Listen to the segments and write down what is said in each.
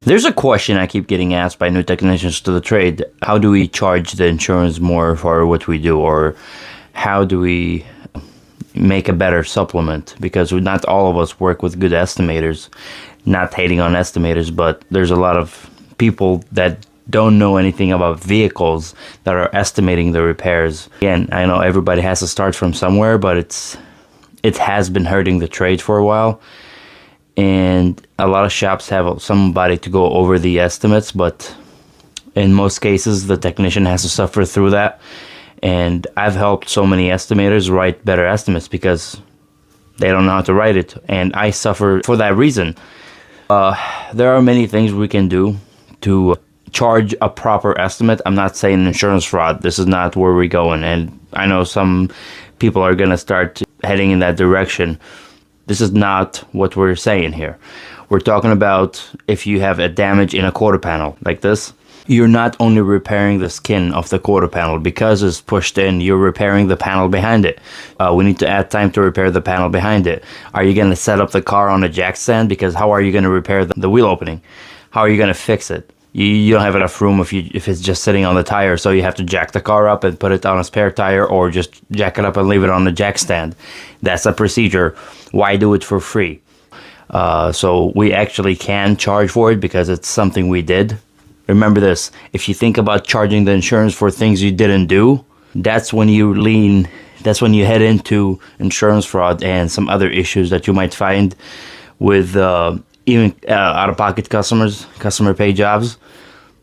There's a question I keep getting asked by new technicians to the trade. How do we charge the insurance more for what we do? Or how do we make a better supplement? Because not all of us work with good estimators. Not hating on estimators, but there's a lot of people that don't know anything about vehicles that are estimating the repairs. Again, I know everybody has to start from somewhere, but it has been hurting the trade for a while. And a lot of shops have somebody to go over the estimates, but in most cases the technician has to suffer through that. And I've helped so many estimators write better estimates because they don't know how to write it, and I suffer for that reason. There are many things we can do to charge a proper estimate. I'm not saying insurance fraud. This is not where we're going, and I know some people are going to start heading in that direction. This is not what we're saying here. We're talking about if you have a damage in a quarter panel like this, you're not only repairing the skin of the quarter panel because it's pushed in, you're repairing the panel behind it. We need to add time to repair the panel behind it. Are you going to set up the car on a jack stand? Because how are you going to repair the wheel opening? How are you going to fix it? You don't have enough room if it's just sitting on the tire, so you have to jack the car up and put it on a spare tire, or just jack it up and leave it on the jack stand. That's a procedure. Why do it for free? So we actually can charge for it because it's something we did. Remember this, if you think about charging the insurance for things you didn't do, that's when you head into insurance fraud and some other issues that you might find with even out-of-pocket customer pay jobs.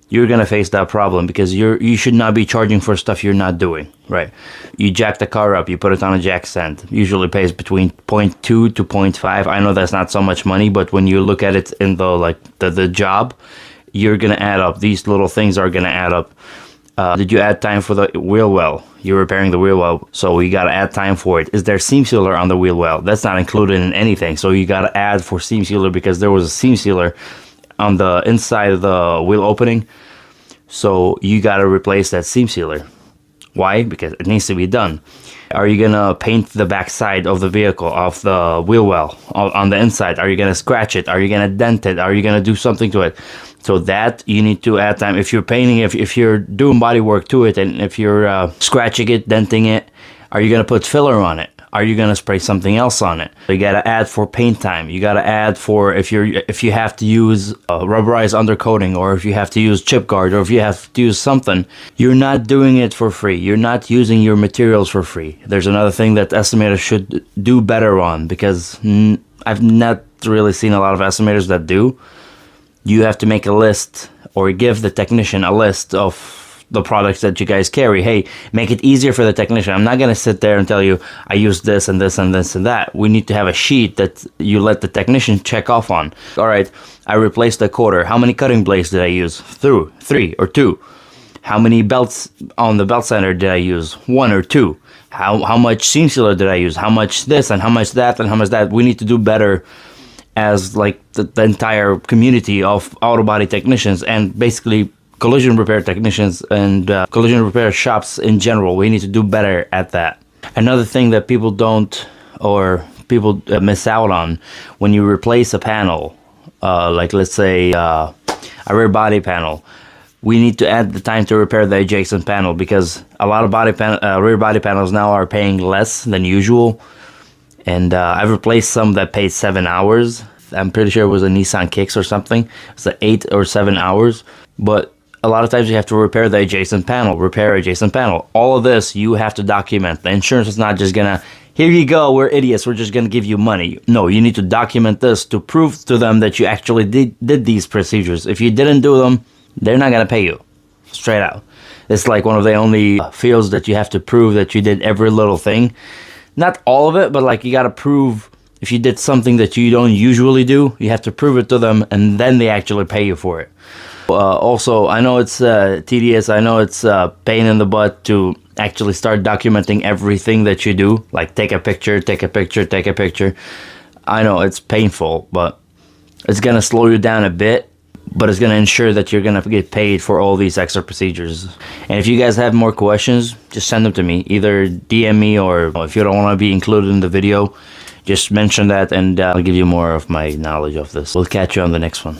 You're gonna face that problem because you should not be charging for stuff you're not doing, right? You jack the car up, you put it on a jack stand. Usually pays between 0.2 to 0.5. I know that's not so much money, but when you look at it in the job, you're gonna add up. These little things are gonna add up. Did you add time for the wheel well? You're repairing the wheel well, so you gotta add time for it. Is there seam sealer on the wheel well? That's not included in anything, so you gotta add for seam sealer because there was a seam sealer on the inside of the wheel opening, so you gotta replace that seam sealer. Why? Because it needs to be done. Are you gonna paint the back side of the vehicle, of the wheel well, on the inside? Are you gonna scratch it? Are you gonna dent it? Are you gonna do something to it? So that you need to add time. If you're painting, if you're doing body work to it, and if you're scratching it, denting it, are you gonna put filler on it? Are you gonna spray something else on it? You gotta add for paint time. You gotta add for if you have to use rubberized undercoating, or if you have to use chip guard, or if you have to use something. You're not doing it for free. You're not using your materials for free. There's another thing that estimators should do better on, because I've not really seen a lot of estimators that do. You have to make a list, or give the technician a list of the products that you guys carry. Hey, make it easier for the technician. I'm not going to sit there and tell you, I use this and this and this and that. We need to have a sheet that you let the technician check off on. All right, I replaced the quarter. How many cutting blades did I use? 3 or 2. How many belts on the belt sander did I use? 1 or 2. How much seam sealer did I use? How much this and how much that and how much that? We need to do better as like the entire community of auto body technicians, and basically collision repair technicians and collision repair shops in general. We need to do better at that. Another thing that people don't, or people miss out on when you replace a panel, like let's say a rear body panel, we need to add the time to repair the adjacent panel, because a lot of rear body panels now are paying less than usual. And I've replaced some that paid 7 hours. I'm pretty sure it was a Nissan Kicks or something. It's like 8 or 7 hours. But a lot of times you have to repair the adjacent panel, repair adjacent panel. All of this you have to document. The insurance is not just gonna, here you go, we're idiots, we're just gonna give you money. No, you need to document this to prove to them that you actually did these procedures. If you didn't do them, they're not gonna pay you. Straight out. It's like one of the only fields that you have to prove that you did every little thing. Not all of it, but like you gotta prove if you did something that you don't usually do, you have to prove it to them, and then they actually pay you for it. Also, I know it's tedious, I know it's a pain in the butt to actually start documenting everything that you do, like take a picture, take a picture, take a picture. I know it's painful, but it's gonna slow you down a bit, but it's gonna ensure that you're gonna get paid for all these extra procedures. And if you guys have more questions, just send them to me. Either DM me, or if you don't want to be included in the video, just mention that and I'll give you more of my knowledge of this. We'll catch you on the next one.